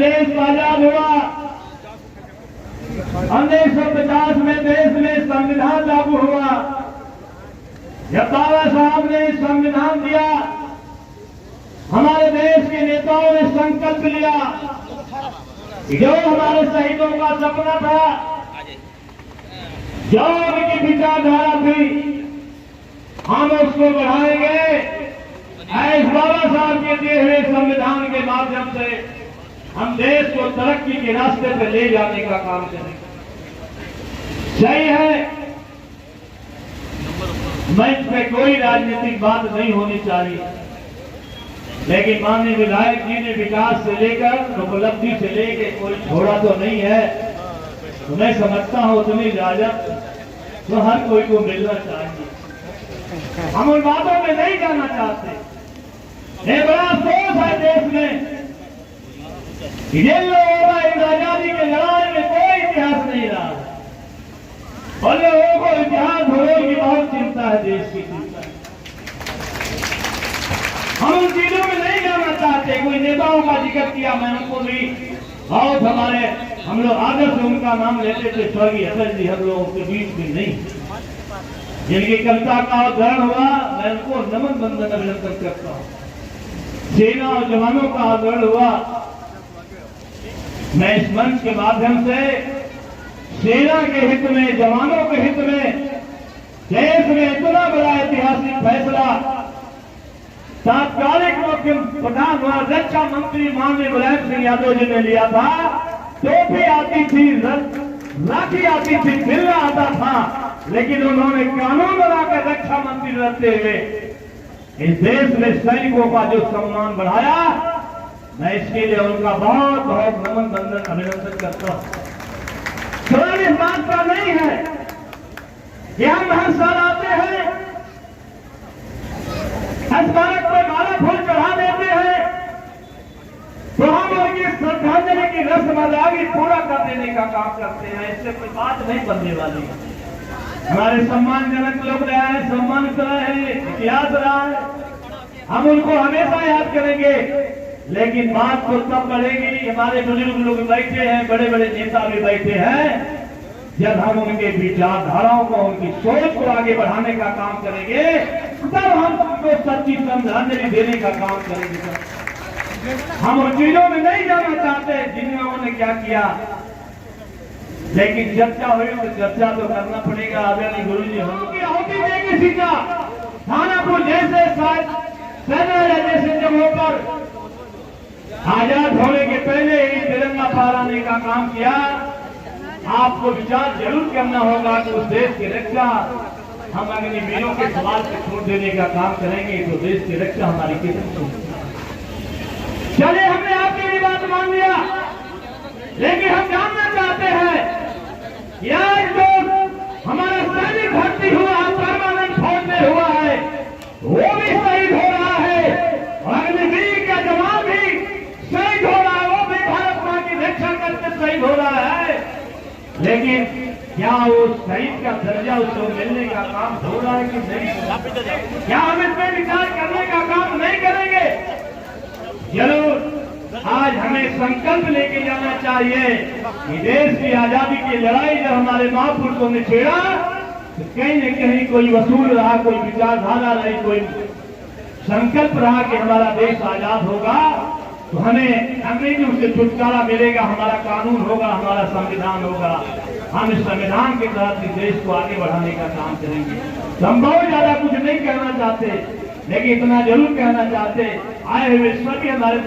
देश आजाद हुआ, 1950 में देश में संविधान लागू हुआ। जब बाबा साहब ने संविधान दिया, हमारे देश के नेताओं ने संकल्प लिया, जो हमारे शहीदों का सपना था, जो उनकी विचारधारा थी, हम उसको बढ़ाएंगे। इस बाबा साहब के दिए हुए संविधान के माध्यम से हम देश को तरक्की के रास्ते पर ले जाने का काम करेंगे। सही है, मंच में कोई राजनीतिक बात नहीं होनी चाहिए, लेकिन माननीय विधायक जी ने विकास से लेकर उपलब्धि से लेकर कोई छोड़ा तो नहीं है। तो मैं समझता हूं उतनी इजाजत तो हर कोई को मिलना चाहिए। हम उन बातों में नहीं जाना चाहते। ये बड़ा अफसोस है देश में, जिन लोगों का इस आजादी की लड़ाई में कोई इतिहास नहीं रहा, और लोगों को इतिहास भूगोल की बहुत चिंता है, देश की चिंता है। हम उन चीजों में नहीं जाना चाहते। कोई नेताओं का जिक्र किया, मैं उनको भी बहुत हम लोग आदर से उनका नाम लेते थे, स्वर्गीय अटल जी हम लोगों के बीच में नहीं, जिनकी कविता का उदाहरण हुआ, मैं उनको नमन बंदन अभिनंदन करता हूँ। सेना और जवानों का उदाहरण हुआ, मैं इस मंच के माध्यम से सेना के हित में, जवानों के हित में, देश में इतना बड़ा ऐतिहासिक फैसला तात्कालिक मुख्य प्रधान हुआ, रक्षा मंत्री माननीय मुलायम सिंह यादव जी ने लिया था। टोपी आती थी, लाठी आती थी, मिलना आता था, लेकिन उन्होंने कानून बनाकर रक्षा मंत्री रहते हुए इस देश में सैनिकों का जो सम्मान बढ़ाया, मैं इसके लिए उनका बहुत बहुत नमन बंदन अभिनंदन करता हूं। केवल इस बात का नहीं है कि हम हर साल आते हैं, स्मारक पर माला फूल चढ़ा देते हैं, तो हम उनकी श्रद्धांजलि की रस्म अदायगी पूरा कर देने का काम करते हैं। इससे कोई बात नहीं बनने वाली। हमारे सम्मानजनक लोग रहे हैं, सम्मानित रहे हैं, इतिहास रहा है, हम उनको हमेशा याद करेंगे, लेकिन बात तो तब बढ़ेगी, हमारे बुजुर्ग लोग बैठे हैं, बड़े बड़े नेता भी बैठे हैं, जब हम उनके विचारधाराओं को, उनकी सोच को आगे बढ़ाने का काम करेंगे, तब हम उनको सच्ची श्रद्धांजलि देने का काम करेंगे। हम उन चीजों में नहीं जाना चाहते जिनमें उन्होंने क्या किया, लेकिन चर्चा हुई तो चर्चा तो करना पड़ेगा। आदरणीय गुरु जी हम लोग की आहुति देंगे सीधा थानापुर जैसे जैसे जगहों पर आजाद होने के पहले ही तिरंगा फहराने का काम किया। आपको विचार जरूर करना होगा कि उस देश की रक्षा हम अग्निवीरों के सवाल से छोड़ देने का काम करेंगे तो देश की रक्षा हमारी कितनी। चले, हमने आपकी भी बात मान लिया, लेकिन हम जानना चाहते हैं यार जो हमारा सैनिक भर्ती हुआ है, परमानेंट फौज में हुआ है, वो भी शहीद हो रहा है, और अग्निवीर का जवान भी शहीद हो रहा है, वो भी भारत मां की रक्षा करके शहीद हो रहा है, लेकिन क्या वो शहीद का दर्जा उसको मिलने का काम हो रहा है कि नहीं? क्या हम इसमें विचार करने का काम नहीं करेंगे? जरूर आज हमें संकल्प लेके जाना चाहिए कि देश की आजादी की लड़ाई जब हमारे महापुरुषों ने छेड़ा, तो कहीं न कहीं कोई वसूल रहा, कोई विचारधारा रही, कोई संकल्प रहा कि हमारा देश आजाद होगा, तो हमें अंग्रेजों से छुटकारा मिलेगा, हमारा कानून होगा, हमारा संविधान होगा। हम इस संविधान के तहत इस देश को आगे बढ़ाने का काम करेंगे। तो हम बहुत ज्यादा कुछ नहीं कहना चाहते, लेकिन इतना जरूर कहना चाहते, आए हुए सभी हमारे